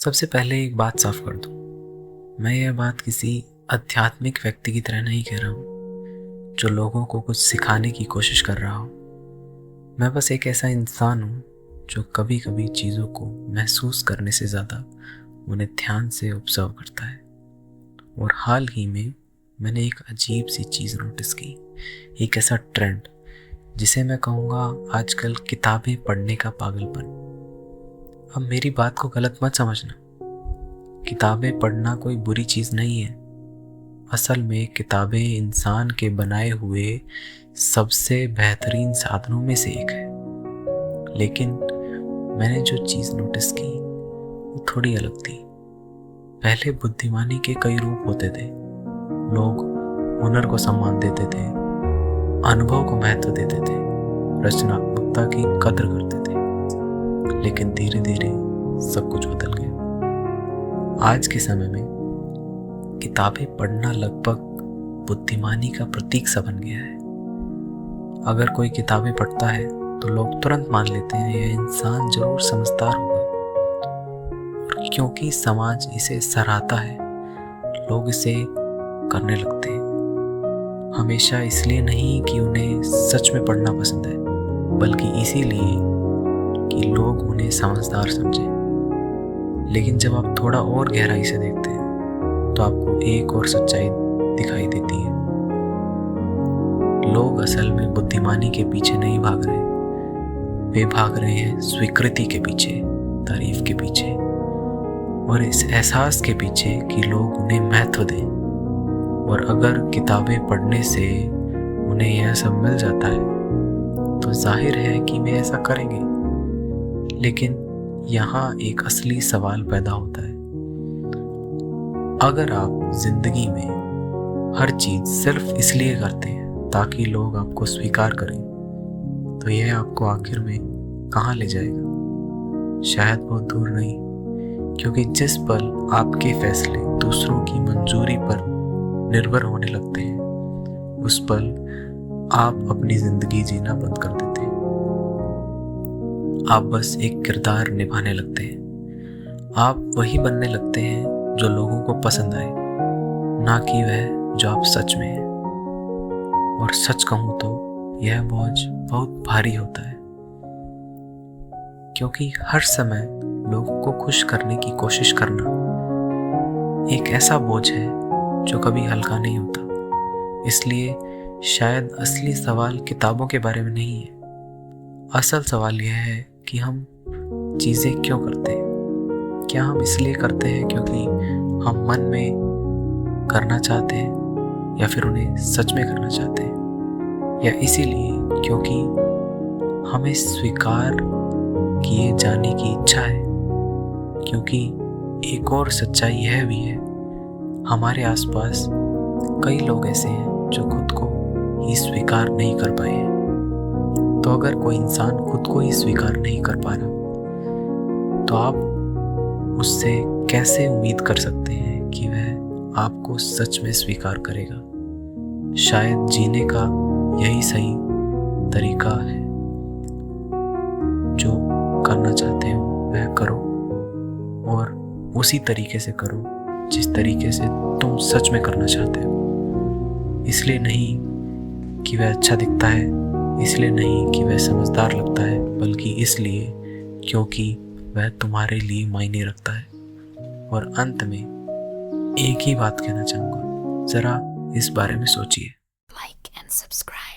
सबसे पहले एक बात साफ कर दूं, मैं यह बात किसी आध्यात्मिक व्यक्ति की तरह नहीं कह रहा हूं जो लोगों को कुछ सिखाने की कोशिश कर रहा हो। मैं बस एक ऐसा इंसान हूं जो कभी कभी चीज़ों को महसूस करने से ज़्यादा उन्हें ध्यान से ऑब्जर्व करता है। और हाल ही में मैंने एक अजीब सी चीज़ नोटिस की, एक ऐसा ट्रेंड जिसे मैं कहूँगा आजकल किताबें पढ़ने का पागलपन। अब मेरी बात को गलत मत समझना, किताबें पढ़ना कोई बुरी चीज़ नहीं है। असल में किताबें इंसान के बनाए हुए सबसे बेहतरीन साधनों में से एक है। लेकिन मैंने जो चीज़ नोटिस की वो थोड़ी अलग थी। पहले बुद्धिमानी के कई रूप होते थे। लोग हुनर को सम्मान देते थे, अनुभव को महत्व देते थे, रचनात्मकता की कद्र करते थे। लेकिन धीरे धीरे सब कुछ बदल गया। आज के समय में किताबें पढ़ना लगभग बुद्धिमानी का प्रतीक सा बन गया है। अगर कोई किताबें पढ़ता है तो लोग तुरंत मान लेते हैं यह इंसान जरूर समझदार होगा। और क्योंकि समाज इसे सराहता है, लोग इसे करने लगते हैं। हमेशा इसलिए नहीं कि उन्हें सच में पढ़ना पसंद है, बल्कि इसीलिए कि लोग उन्हें समझदार समझें। लेकिन जब आप थोड़ा और गहराई से देखते हैं तो आपको एक और सच्चाई दिखाई देती है। लोग असल में बुद्धिमानी के पीछे नहीं भाग रहे, वे भाग रहे हैं स्वीकृति के पीछे, तारीफ के पीछे और इस एहसास के पीछे कि लोग उन्हें महत्व दें। और अगर किताबें पढ़ने से उन्हें यह सब मिल जाता है तो जाहिर है कि वे ऐसा करेंगे। लेकिन यहाँ एक असली सवाल पैदा होता है। अगर आप जिंदगी में हर चीज सिर्फ इसलिए करते हैं ताकि लोग आपको स्वीकार करें, तो यह आपको आखिर में कहाँ ले जाएगा? शायद बहुत दूर नहीं, क्योंकि जिस पल आपके फैसले दूसरों की मंजूरी पर निर्भर होने लगते हैं, उस पल आप अपनी जिंदगी जीना बंद कर देते हैं। आप बस एक किरदार निभाने लगते हैं। आप वही बनने लगते हैं जो लोगों को पसंद आए, ना कि वह जो आप सच में हैं। और सच कहूं तो यह बोझ बहुत भारी होता है, क्योंकि हर समय लोगों को खुश करने की कोशिश करना एक ऐसा बोझ है जो कभी हल्का नहीं होता। इसलिए शायद असली सवाल किताबों के बारे में नहीं है। असल सवाल यह है कि हम चीज़ें क्यों करते हैं। क्या हम इसलिए करते हैं क्योंकि हम मन में करना चाहते हैं, या फिर उन्हें सच में करना चाहते हैं, या इसीलिए क्योंकि हमें स्वीकार किए जाने की इच्छा है? क्योंकि एक और सच्चाई यह भी है, हमारे आसपास कई लोग ऐसे हैं जो खुद को ही स्वीकार नहीं कर पाए हैं। तो अगर कोई इंसान खुद को ही स्वीकार नहीं कर पा रहा, तो आप उससे कैसे उम्मीद कर सकते हैं कि वह आपको सच में स्वीकार करेगा? शायद जीने का यही सही तरीका है। जो करना चाहते हो वह करो, और उसी तरीके से करो जिस तरीके से तुम सच में करना चाहते हो। इसलिए नहीं कि वह अच्छा दिखता है, इसलिए नहीं कि वह समझदार लगता है, बल्कि इसलिए क्योंकि वह तुम्हारे लिए मायने रखता है। और अंत में एक ही बात कहना चाहूँगा, ज़रा इस बारे में सोचिए। Like and subscribe.